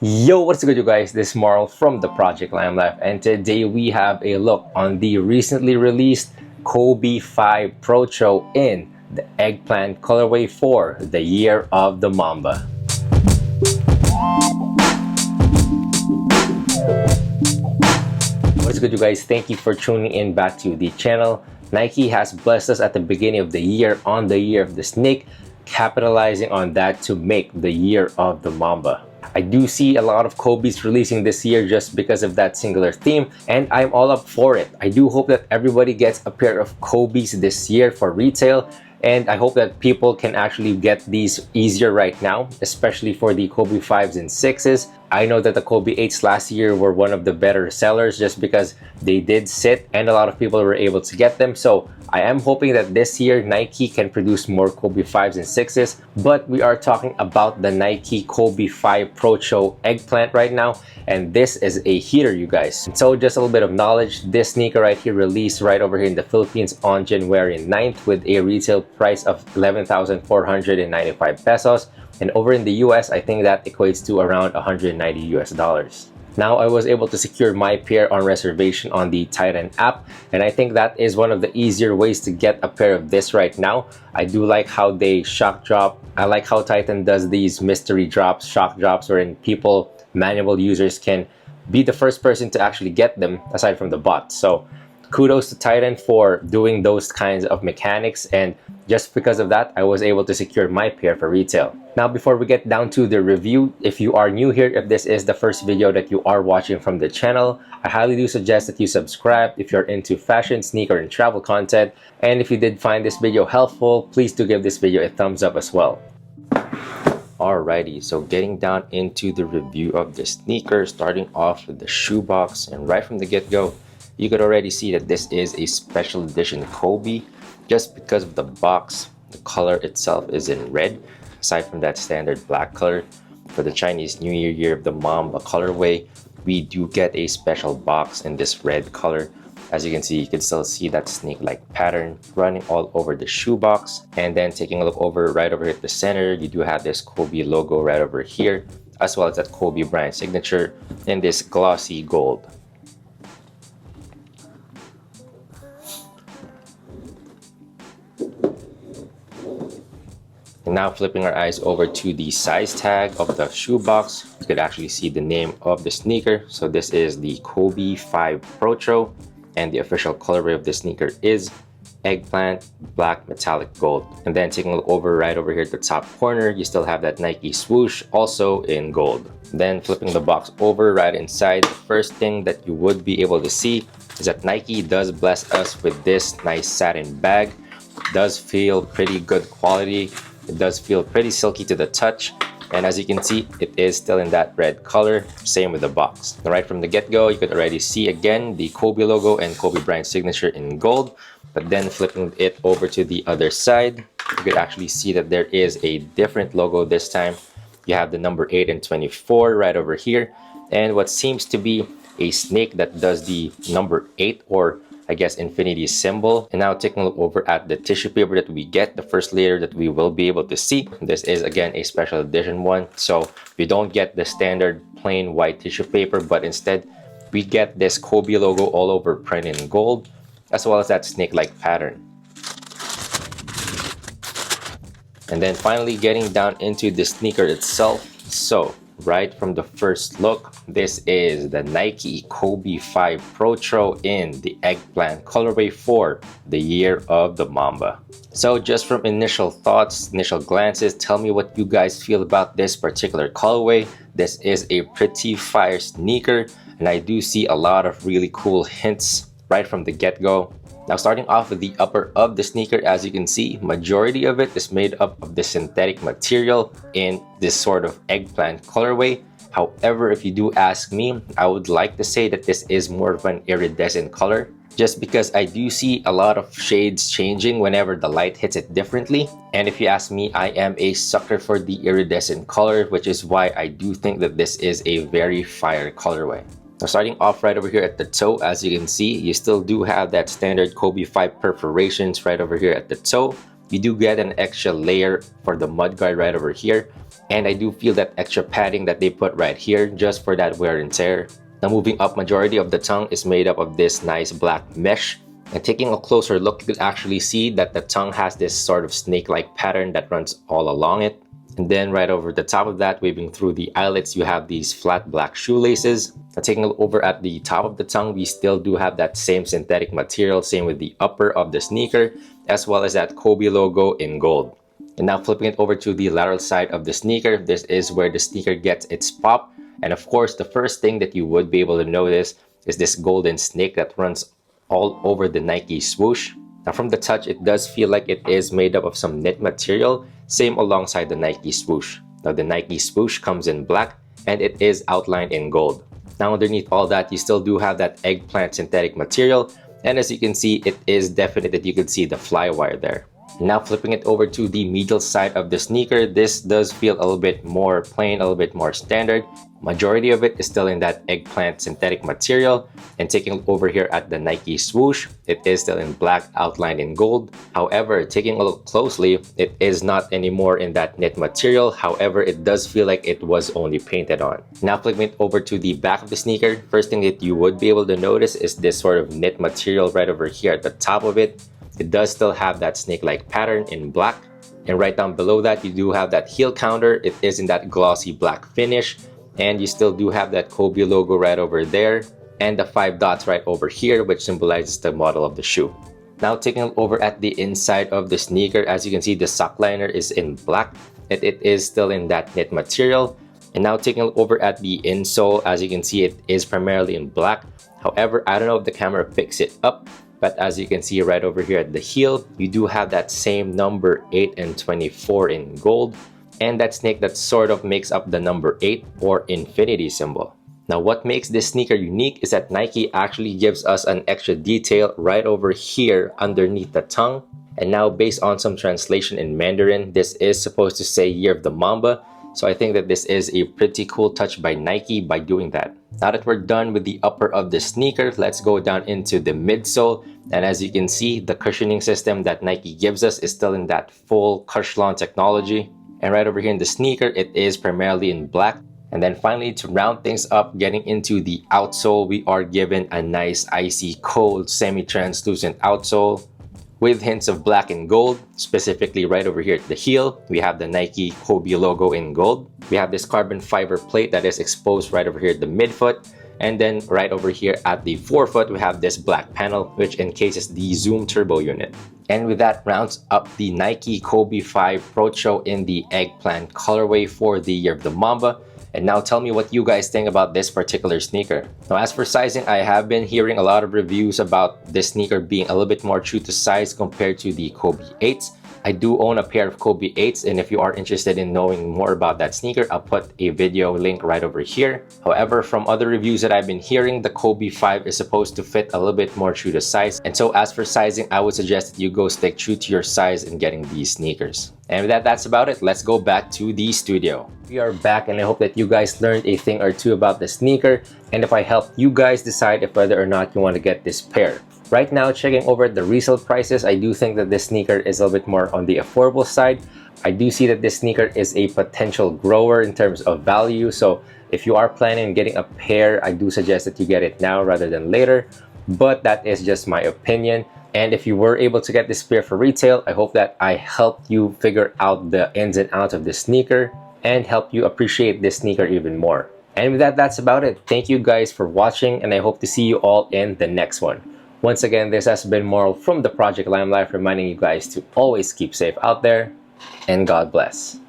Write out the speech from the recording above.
Yo, what's good, you guys? This is Marl from the Project Lamb Life, and today we have a look on the recently released Kobe 5 Protro in the Eggplant colorway for the year of the Mamba. What's good, you guys? Thank you for tuning in back to the channel. Nike has blessed us at the beginning of the year on the year of the snake, capitalizing on that to make the year of the Mamba. I do see a lot of Kobe's releasing this year just because of that singular theme, and I'm all up for it. I do hope that everybody gets a pair of Kobe's this year for retail, and I hope that people can actually get these easier right now, especially for the Kobe 5s and 6s. I know that the Kobe 8s last year were one of the better sellers just because they did sit and a lot of people were able to get them. So I am hoping that this year Nike can produce more Kobe 5s and 6s, but we are talking about the Nike Kobe 5 Protro Eggplant right now, and this is a heater, you guys. So just a little bit of knowledge, this sneaker right here released right over here in the Philippines on January 9th with a retail price of 11,495 pesos. And over in the US, I think that equates to around 190 US dollars. Now, I was able to secure my pair on reservation on the Titan app, and I think that is one of the easier ways to get a pair of this right now. I do like how they shock drop. I like how Titan does these mystery drops, shock drops, wherein people, manual users, can be the first person to actually get them aside from the bot. So kudos to Titan for doing those kinds of mechanics, and just because of that, I was able to secure my pair for retail. Now, before we get down to the review, if you are new here, if this is the first video that you are watching from the channel, I highly do suggest that you subscribe if you're into fashion, sneaker, and travel content. And if you did find this video helpful, please do give this video a thumbs up as well. Alrighty, so getting down into the review of the sneaker, starting off with the shoebox, and right from the get-go, you could already see that this is a special edition Kobe just because of the box. The color itself is in red, aside from that standard black color. For the Chinese New Year, year of the Mamba colorway, we do get a special box in this red color. As you can see, you can still see that snake-like pattern running all over the shoebox. And then taking a look over right over here at the center, you do have this Kobe logo right over here, as well as that Kobe Bryant signature in this glossy gold. And now flipping our eyes over to the size tag of the shoebox, you could actually see the name of the sneaker. So this is the Kobe 5 Protro, and the official colorway of the sneaker is Eggplant Black Metallic Gold. And then taking a look over right over here at the top corner, you still have that Nike swoosh also in gold. Then flipping the box over right inside, the first thing that you would be able to see is that Nike does bless us with this nice satin bag. It does feel pretty good quality. It does feel pretty silky to the touch, and as you can see, it is still in that red color, same with the box. Right from the get-go, you could already see again the Kobe logo and Kobe Bryant signature in gold, but then flipping it over to the other side, you could actually see that there is a different logo this time. You have the number 8 and 24 right over here, and what seems to be a snake that does the number 8, or I guess infinity symbol. And now taking a look over at the tissue paper that we get, the first layer that we will be able to see. This is again a special edition one. So we don't get the standard plain white tissue paper, but instead we get this Kobe logo all over printed in gold, as well as that snake-like pattern. And then finally getting down into the sneaker itself. So right from the first look, this is the Nike Kobe 5 Protro in the Eggplant colorway for the year of the Mamba. So just from initial thoughts, initial glances, tell me what you guys feel about this particular colorway. This is a pretty fire sneaker, and I do see a lot of really cool hints right from the get-go. Now starting off with the upper of the sneaker, as you can see, majority of it is made up of the synthetic material in this sort of eggplant colorway. However, if you do ask me, I would like to say that this is more of an iridescent color, just because I do see a lot of shades changing whenever the light hits it differently. And if you ask me, I am a sucker for the iridescent color, which is why I do think that this is a very fire colorway. Now starting off right over here at the toe, as you can see, you still do have that standard Kobe 5 perforations right over here at the toe. you do get an extra layer for the mudguard right over here. And I do feel that extra padding that they put right here just for that wear and tear. Now moving up, majority of the tongue is made up of this nice black mesh. And taking a closer look, you can actually see that the tongue has this sort of snake-like pattern that runs all along it. And then right over the top of that, weaving through the eyelets, you have these flat black shoelaces. Now taking a look over at the top of the tongue, we still do have that same synthetic material, same with the upper of the sneaker, as well as that Kobe logo in gold. And now flipping it over to the lateral side of the sneaker, this is where the sneaker gets its pop. And of course, the first thing that you would be able to notice is this golden snake that runs all over the Nike swoosh. Now from the touch, it does feel like it is made up of some knit material, same alongside the Nike swoosh. Now the Nike swoosh comes in black and it is outlined in gold. Now underneath all that, you still do have that eggplant synthetic material, and as you can see, it is definite that you can see the fly wire there. Now flipping it over to the medial side of the sneaker, this does feel a little bit more plain, a little bit more standard. Majority of it is still in that eggplant synthetic material. And taking a look over here at the Nike swoosh, it is still in black outlined in gold. However, taking a look closely, it is not anymore in that knit material. However, it does feel like it was only painted on. Now flipping it over to the back of the sneaker, first thing that you would be able to notice is this sort of knit material right over here at the top of it. It does still have that snake-like pattern in black. And right down below that, you do have that heel counter. It is in that glossy black finish. And you still do have that Kobe logo right over there. And the 5 dots right over here, which symbolizes the model of the shoe. Now taking a look over at the inside of the sneaker, as you can see, the sock liner is in black. It is still in that knit material. And now taking a look over at the insole, as you can see, it is primarily in black. However, I don't know if the camera picks it up, but as you can see right over here at the heel, you do have that same number 8 and 24 in gold, and that snake that sort of makes up the number 8 or infinity symbol. Now what makes this sneaker unique is that Nike actually gives us an extra detail right over here underneath the tongue. And now based on some translation in Mandarin, this is supposed to say Year of the Mamba. So I think that this is a pretty cool touch by Nike by doing that. Now that we're done with the upper of the sneaker, let's go down into the midsole. And as you can see, the cushioning system that Nike gives us is still in that full Cushlon technology. And right over here in the sneaker, it is primarily in black. And then finally, to round things up, getting into the outsole, we are given a nice icy cold semi-translucent outsole with hints of black and gold. Specifically right over here at the heel, we have the Nike Kobe logo in gold. We have this carbon fiber plate that is exposed right over here at the midfoot. And then right over here at the forefoot, we have this black panel, which encases the Zoom Turbo unit. And with that, rounds up the Nike Kobe 5 Protro in the eggplant colorway for the Year of the Mamba. And now tell me what you guys think about this particular sneaker. Now as for sizing, I have been hearing a lot of reviews about this sneaker being a little bit more true to size compared to the Kobe 8s. I do own a pair of Kobe 8s, and if you are interested in knowing more about that sneaker, I'll put a video link right over here. However, from other reviews that I've been hearing, the Kobe 5 is supposed to fit a little bit more true to size. And so as for sizing, I would suggest that you go stick true to your size in getting these sneakers. And with that, that's about it. Let's go back to the studio. We are back, and I hope that you guys learned a thing or two about the sneaker, and if I helped you guys decide if whether or not you want to get this pair. Right now, checking over the resale prices, I do think that this sneaker is a little bit more on the affordable side. I do see that this sneaker is a potential grower in terms of value. So if you are planning on getting a pair, I do suggest that you get it now rather than later. But that is just my opinion. And if you were able to get this pair for retail, I hope that I helped you figure out the ins and outs of the sneaker and help you appreciate this sneaker even more. And with that, that's about it. Thank you guys for watching, and I hope to see you all in the next one. Once again, this has been Moral from the Project Limelife, reminding you guys to always keep safe out there, and God bless.